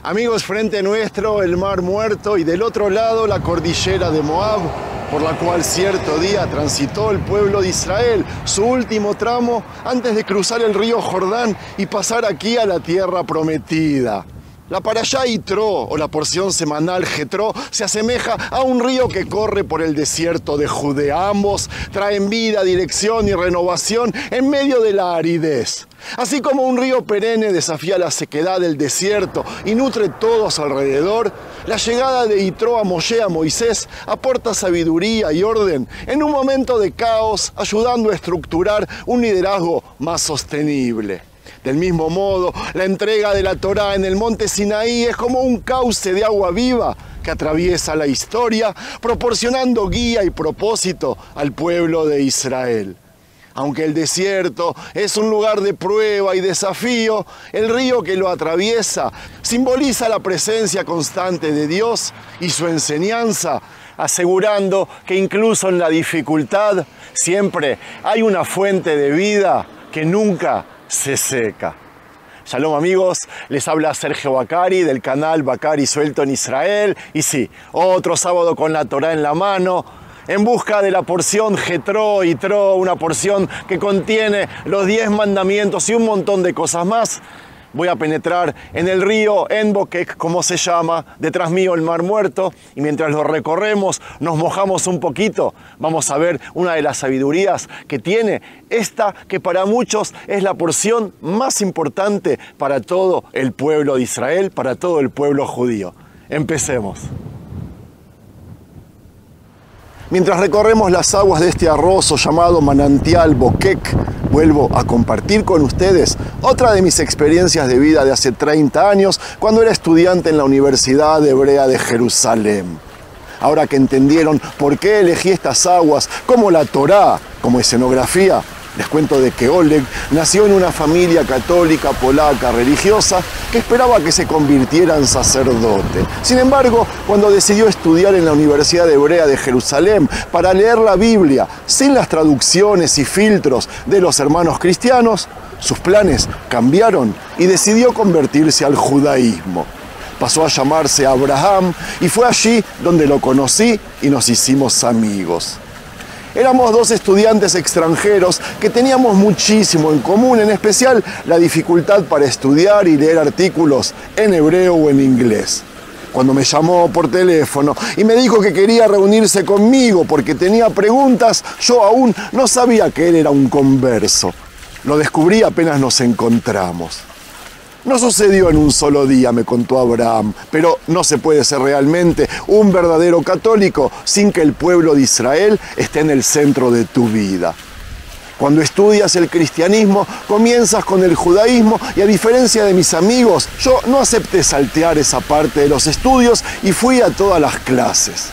Amigos, frente nuestro el Mar Muerto y del otro lado la cordillera de Moab, por la cual cierto día transitó el pueblo de Israel, su último tramo antes de cruzar el río Jordán y pasar aquí a la tierra prometida. La Parashá Yitro, o la porción semanal Jetro, se asemeja a un río que corre por el desierto de Judea. Ambos traen vida, dirección y renovación en medio de la aridez. Así como un río perenne desafía la sequedad del desierto y nutre todo a su alrededor, la llegada de Yitro a Moshe, a Moisés, aporta sabiduría y orden en un momento de caos, ayudando a estructurar un liderazgo más sostenible. Del mismo modo, la entrega de la Torá en el monte Sinaí es como un cauce de agua viva que atraviesa la historia, proporcionando guía y propósito al pueblo de Israel. Aunque el desierto es un lugar de prueba y desafío, el río que lo atraviesa simboliza la presencia constante de Dios y su enseñanza, asegurando que incluso en la dificultad siempre hay una fuente de vida que nunca se seca. Shalom amigos, les habla Sergio Bacari del canal Bacari Suelto en Israel. Y sí, otro sábado con la Torá en la mano, en busca de la porción Jetro, Yitro, una porción que contiene los 10 mandamientos y un montón de cosas más. Voy a penetrar en el río En Bokek, como se llama, detrás mío el Mar Muerto, y mientras lo recorremos, nos mojamos un poquito. Vamos a ver una de las sabidurías que tiene esta, que para muchos es la porción más importante para todo el pueblo de Israel, para todo el pueblo judío. Empecemos. Mientras recorremos las aguas de este arrozo llamado manantial Bokek, vuelvo a compartir con ustedes otra de mis experiencias de vida de hace 30 años cuando era estudiante en la Universidad Hebrea de Jerusalén. Ahora que entendieron por qué elegí estas aguas como la Torá, como escenografía, les cuento de que Oleg nació en una familia católica polaca religiosa que esperaba que se convirtiera en sacerdote. Sin embargo, cuando decidió estudiar en la Universidad Hebrea de Jerusalén para leer la Biblia sin las traducciones y filtros de los hermanos cristianos, sus planes cambiaron y decidió convertirse al judaísmo. Pasó a llamarse Abraham y fue allí donde lo conocí y nos hicimos amigos. Éramos dos estudiantes extranjeros que teníamos muchísimo en común, en especial la dificultad para estudiar y leer artículos en hebreo o en inglés. Cuando me llamó por teléfono y me dijo que quería reunirse conmigo porque tenía preguntas, yo aún no sabía que él era un converso. Lo descubrí apenas nos encontramos. No sucedió en un solo día, me contó Abraham, pero no se puede ser realmente un verdadero católico sin que el pueblo de Israel esté en el centro de tu vida. Cuando estudias el cristianismo, comienzas con el judaísmo y a diferencia de mis amigos, yo no acepté saltear esa parte de los estudios y fui a todas las clases.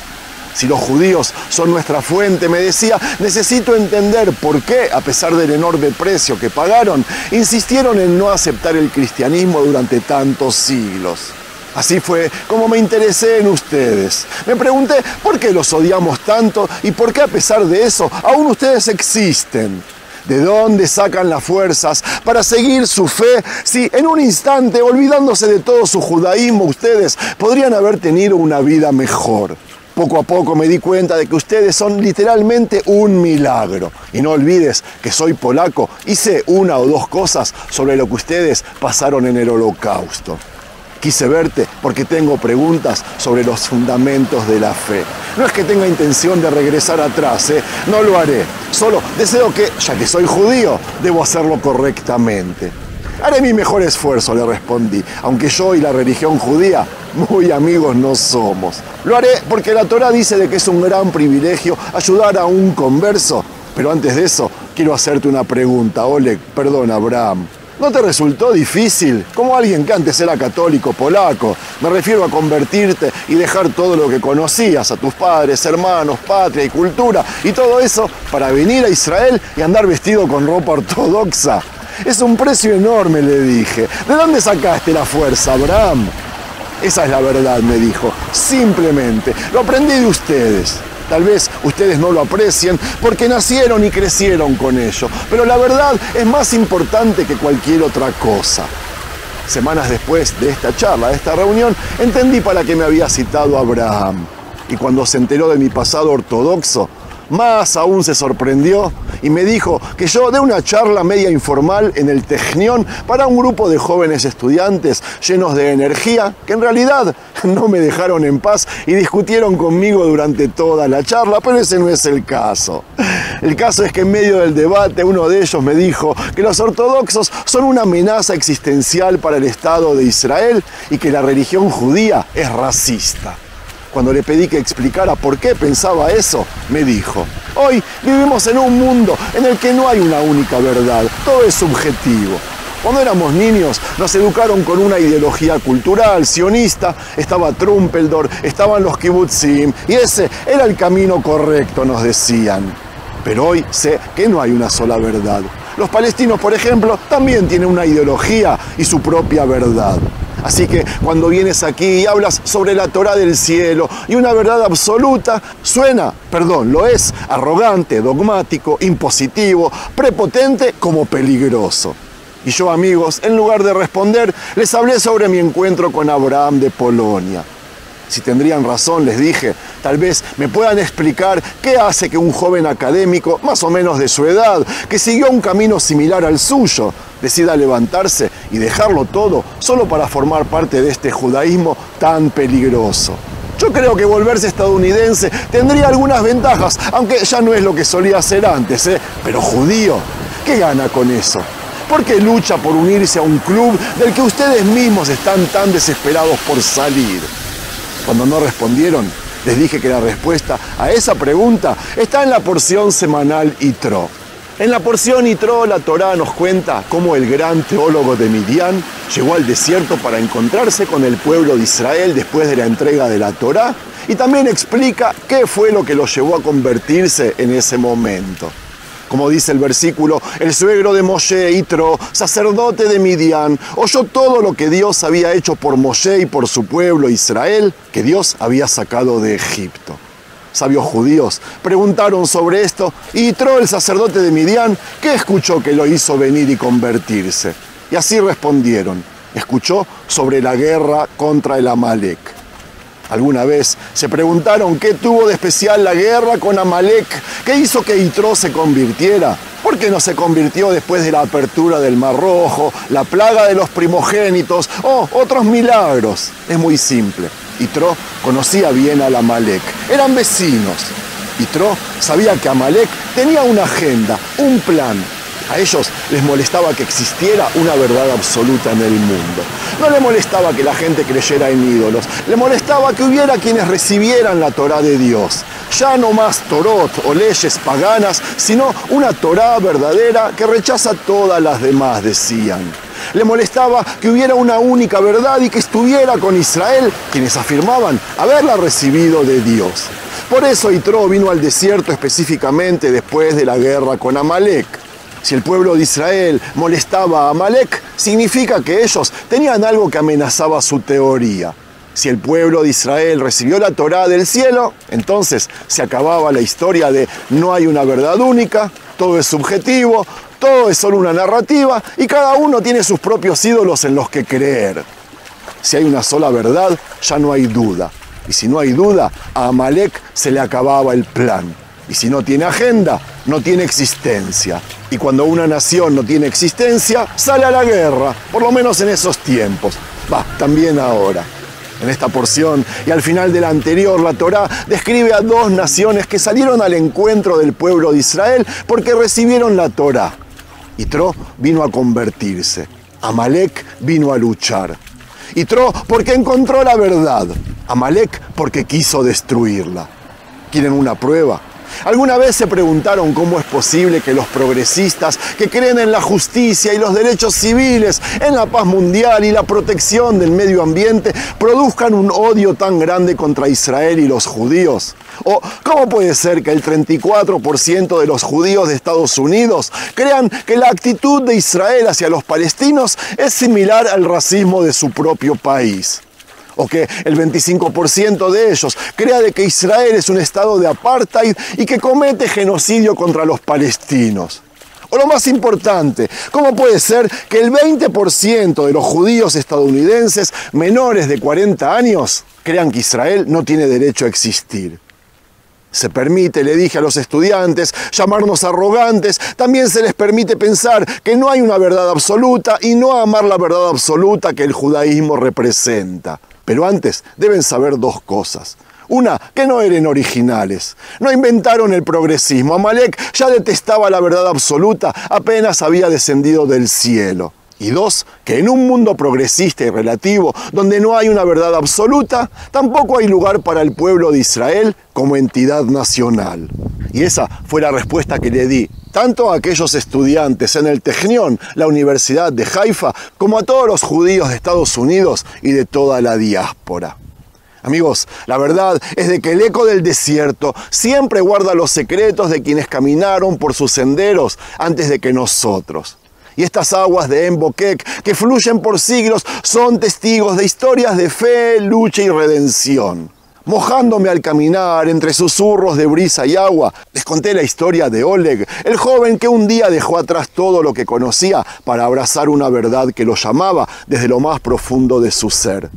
Si los judíos son nuestra fuente, me decía, necesito entender por qué, a pesar del enorme precio que pagaron, insistieron en no aceptar el cristianismo durante tantos siglos. Así fue como me interesé en ustedes. Me pregunté por qué los odiamos tanto y por qué a pesar de eso aún ustedes existen. ¿De dónde sacan las fuerzas para seguir su fe si en un instante, olvidándose de todo su judaísmo, ustedes podrían haber tenido una vida mejor? Poco a poco me di cuenta de que ustedes son literalmente un milagro. Y no olvides que soy polaco y sé una o dos cosas sobre lo que ustedes pasaron en el Holocausto. Quise verte porque tengo preguntas sobre los fundamentos de la fe. No es que tenga intención de regresar atrás, no lo haré. Solo deseo que, ya que soy judío, debo hacerlo correctamente. Haré mi mejor esfuerzo, le respondí, aunque yo y la religión judía muy amigos no somos. Lo haré porque la Torá dice de que es un gran privilegio ayudar a un converso. Pero antes de eso, quiero hacerte una pregunta, Oleg, perdón, Abraham. ¿No te resultó difícil, como alguien que antes era católico polaco? Me refiero a convertirte y dejar todo lo que conocías, a tus padres, hermanos, patria y cultura, y todo eso para venir a Israel y andar vestido con ropa ortodoxa. Es un precio enorme, le dije. ¿De dónde sacaste la fuerza, Abraham? Esa es la verdad, me dijo. Simplemente, lo aprendí de ustedes. Tal vez ustedes no lo aprecien porque nacieron y crecieron con ello, pero la verdad es más importante que cualquier otra cosa. Semanas después de esta charla, de esta reunión, entendí para qué me había citado Abraham. Y cuando se enteró de mi pasado ortodoxo, más aún se sorprendió y me dijo que yo dé una charla media informal en el Technion para un grupo de jóvenes estudiantes llenos de energía que en realidad no me dejaron en paz y discutieron conmigo durante toda la charla, pero ese no es el caso. El caso es que en medio del debate uno de ellos me dijo que los ortodoxos son una amenaza existencial para el Estado de Israel y que la religión judía es racista. Cuando le pedí que explicara por qué pensaba eso, me dijo: hoy vivimos en un mundo en el que no hay una única verdad, todo es subjetivo. Cuando éramos niños nos educaron con una ideología cultural, sionista, estaba Trumpeldor, estaban los kibutzim, y ese era el camino correcto, nos decían. Pero hoy sé que no hay una sola verdad. Los palestinos, por ejemplo, también tienen una ideología y su propia verdad. Así que cuando vienes aquí y hablas sobre la Torá del cielo y una verdad absoluta, lo es, arrogante, dogmático, impositivo, prepotente como peligroso. Y yo, amigos, en lugar de responder, les hablé sobre mi encuentro con Abraham de Polonia. Si tendrían razón, les dije, tal vez me puedan explicar qué hace que un joven académico, más o menos de su edad, que siguió un camino similar al suyo, decida levantarse y dejarlo todo solo para formar parte de este judaísmo tan peligroso. Yo creo que volverse estadounidense tendría algunas ventajas, aunque ya no es lo que solía hacer antes, Pero judío, ¿qué gana con eso? ¿Por qué lucha por unirse a un club del que ustedes mismos están tan desesperados por salir? Cuando no respondieron, les dije que la respuesta a esa pregunta está en la porción semanal Yitro. En la porción Yitro, la Torá nos cuenta cómo el gran teólogo de Midian llegó al desierto para encontrarse con el pueblo de Israel después de la entrega de la Torá, y también explica qué fue lo que lo llevó a convertirse en ese momento. Como dice el versículo, el suegro de Moshe, Yitro, sacerdote de Midian, oyó todo lo que Dios había hecho por Moshe y por su pueblo Israel, que Dios había sacado de Egipto. Sabios judíos preguntaron sobre esto y Yitro, el sacerdote de Midian, ¿qué escuchó que lo hizo venir y convertirse? Y así respondieron: escuchó sobre la guerra contra el Amalek. ¿Alguna vez se preguntaron qué tuvo de especial la guerra con Amalek? ¿Qué hizo que Yitro se convirtiera? ¿Por qué no se convirtió después de la apertura del Mar Rojo, la plaga de los primogénitos o otros milagros? Es muy simple. Yitro conocía bien al Amalek. Eran vecinos. Yitro sabía que Amalek tenía una agenda, un plan. A ellos les molestaba que existiera una verdad absoluta en el mundo. No le molestaba que la gente creyera en ídolos. Le molestaba que hubiera quienes recibieran la Torá de Dios. Ya no más Torot o leyes paganas, sino una Torá verdadera que rechaza todas las demás, decían. Le molestaba que hubiera una única verdad y que estuviera con Israel, quienes afirmaban haberla recibido de Dios. Por eso Yitro vino al desierto específicamente después de la guerra con Amalek. Si el pueblo de Israel molestaba a Amalek, significa que ellos tenían algo que amenazaba su teoría. Si el pueblo de Israel recibió la Torá del cielo, entonces se acababa la historia de no hay una verdad única, todo es subjetivo, todo es solo una narrativa y cada uno tiene sus propios ídolos en los que creer. Si hay una sola verdad, ya no hay duda. Y si no hay duda, a Amalek se le acababa el plan. Y si no tiene agenda, no tiene existencia. Y cuando una nación no tiene existencia, sale a la guerra, por lo menos en esos tiempos. También ahora. En esta porción y al final de la anterior, la Torá describe a dos naciones que salieron al encuentro del pueblo de Israel porque recibieron la Torá. Yitro vino a convertirse. Amalek vino a luchar. Yitro porque encontró la verdad. Amalek porque quiso destruirla. ¿Quieren una prueba? ¿Alguna vez se preguntaron cómo es posible que los progresistas que creen en la justicia y los derechos civiles, en la paz mundial y la protección del medio ambiente produzcan un odio tan grande contra Israel y los judíos? ¿O cómo puede ser que el 34% de los judíos de Estados Unidos crean que la actitud de Israel hacia los palestinos es similar al racismo de su propio país? ¿O que el 25% de ellos crea de que Israel es un estado de apartheid y que comete genocidio contra los palestinos? O lo más importante, ¿cómo puede ser que el 20% de los judíos estadounidenses menores de 40 años crean que Israel no tiene derecho a existir? Se permite, le dije a los estudiantes, llamarnos arrogantes. También se les permite pensar que no hay una verdad absoluta y no amar la verdad absoluta que el judaísmo representa. Pero antes deben saber dos cosas. Una, que no eran originales. No inventaron el progresismo. Amalek ya detestaba la verdad absoluta apenas había descendido del cielo. Y dos, que en un mundo progresista y relativo, donde no hay una verdad absoluta, tampoco hay lugar para el pueblo de Israel como entidad nacional. Y esa fue la respuesta que le di tanto a aquellos estudiantes en el Technion, la Universidad de Haifa, como a todos los judíos de Estados Unidos y de toda la diáspora. Amigos, la verdad es de que el eco del desierto siempre guarda los secretos de quienes caminaron por sus senderos antes de que nosotros. Y estas aguas de En Bokek, que fluyen por siglos, son testigos de historias de fe, lucha y redención. Mojándome al caminar entre susurros de brisa y agua, les conté la historia de Oleg, el joven que un día dejó atrás todo lo que conocía para abrazar una verdad que lo llamaba desde lo más profundo de su ser.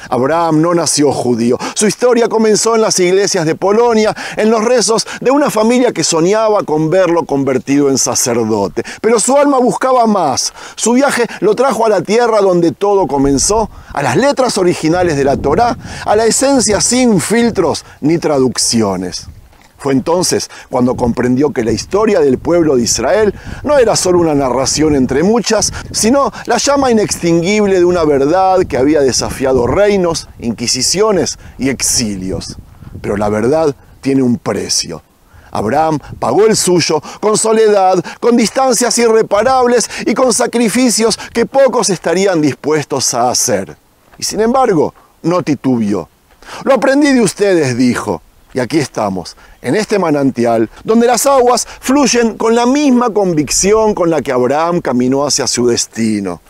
Abraham no nació judío. Su historia comenzó en las iglesias de Polonia, en los rezos de una familia que soñaba con verlo convertido en sacerdote. Pero su alma buscaba más. Su viaje lo trajo a la tierra donde todo comenzó, a las letras originales de la Torá, a la esencia sin filtros ni traducciones. Fue entonces cuando comprendió que la historia del pueblo de Israel no era solo una narración entre muchas, sino la llama inextinguible de una verdad que había desafiado reinos, inquisiciones y exilios. Pero la verdad tiene un precio. Abraham pagó el suyo con soledad, con distancias irreparables y con sacrificios que pocos estarían dispuestos a hacer. Y sin embargo, no titubeó. Lo aprendí de ustedes, dijo. Y aquí estamos, en este manantial, donde las aguas fluyen con la misma convicción con la que Abraham caminó hacia su destino.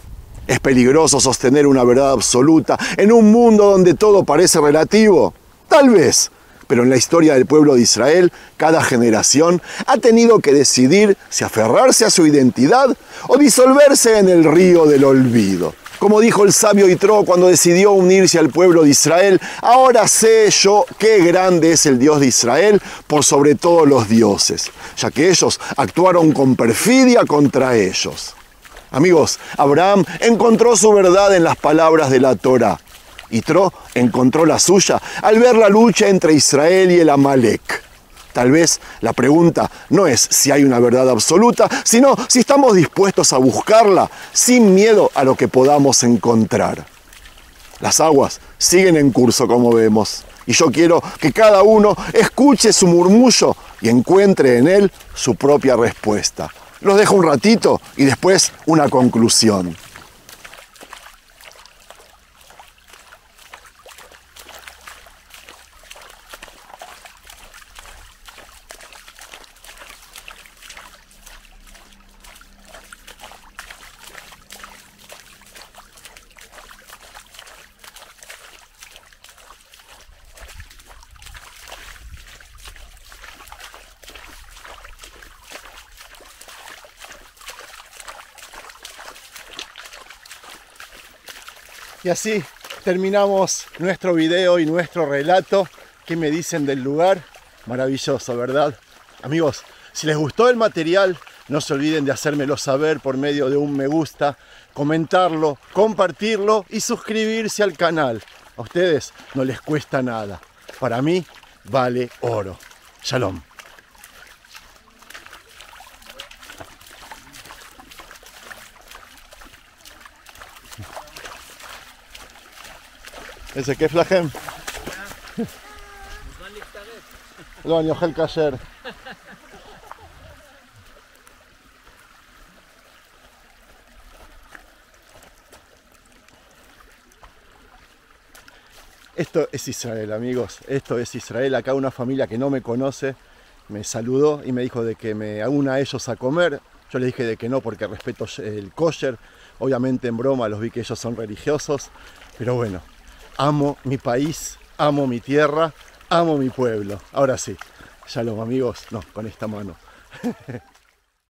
¿Es peligroso sostener una verdad absoluta en un mundo donde todo parece relativo? Tal vez, pero en la historia del pueblo de Israel, cada generación ha tenido que decidir si aferrarse a su identidad o disolverse en el río del olvido. Como dijo el sabio Yitro cuando decidió unirse al pueblo de Israel, ahora sé yo qué grande es el Dios de Israel por sobre todos los dioses, ya que ellos actuaron con perfidia contra ellos. Amigos, Abraham encontró su verdad en las palabras de la Torá. Yitro encontró la suya al ver la lucha entre Israel y el Amalek. Tal vez la pregunta no es si hay una verdad absoluta, sino si estamos dispuestos a buscarla sin miedo a lo que podamos encontrar. Las aguas siguen en curso, como vemos, y yo quiero que cada uno escuche su murmullo y encuentre en él su propia respuesta. Los dejo un ratito y después una conclusión. Y así terminamos nuestro video y nuestro relato. ¿Qué me dicen del lugar? Maravilloso, ¿verdad? Amigos, si les gustó el material, no se olviden de hacérmelo saber por medio de un me gusta, comentarlo, compartirlo y suscribirse al canal. A ustedes no les cuesta nada. Para mí vale oro. Shalom. איזה כיף לכם. לא, אני אוכל כשר. Esto es Israel, amigos. Esto es Israel. Acá una familia que no me conoce me saludó y me dijo de que me una a ellos a comer. Yo les dije de que no porque respeto el kosher. Obviamente en broma los vi que ellos son religiosos. Pero bueno. Amo mi país, amo mi tierra, amo mi pueblo. Ahora sí, shalom amigos, no, con esta mano.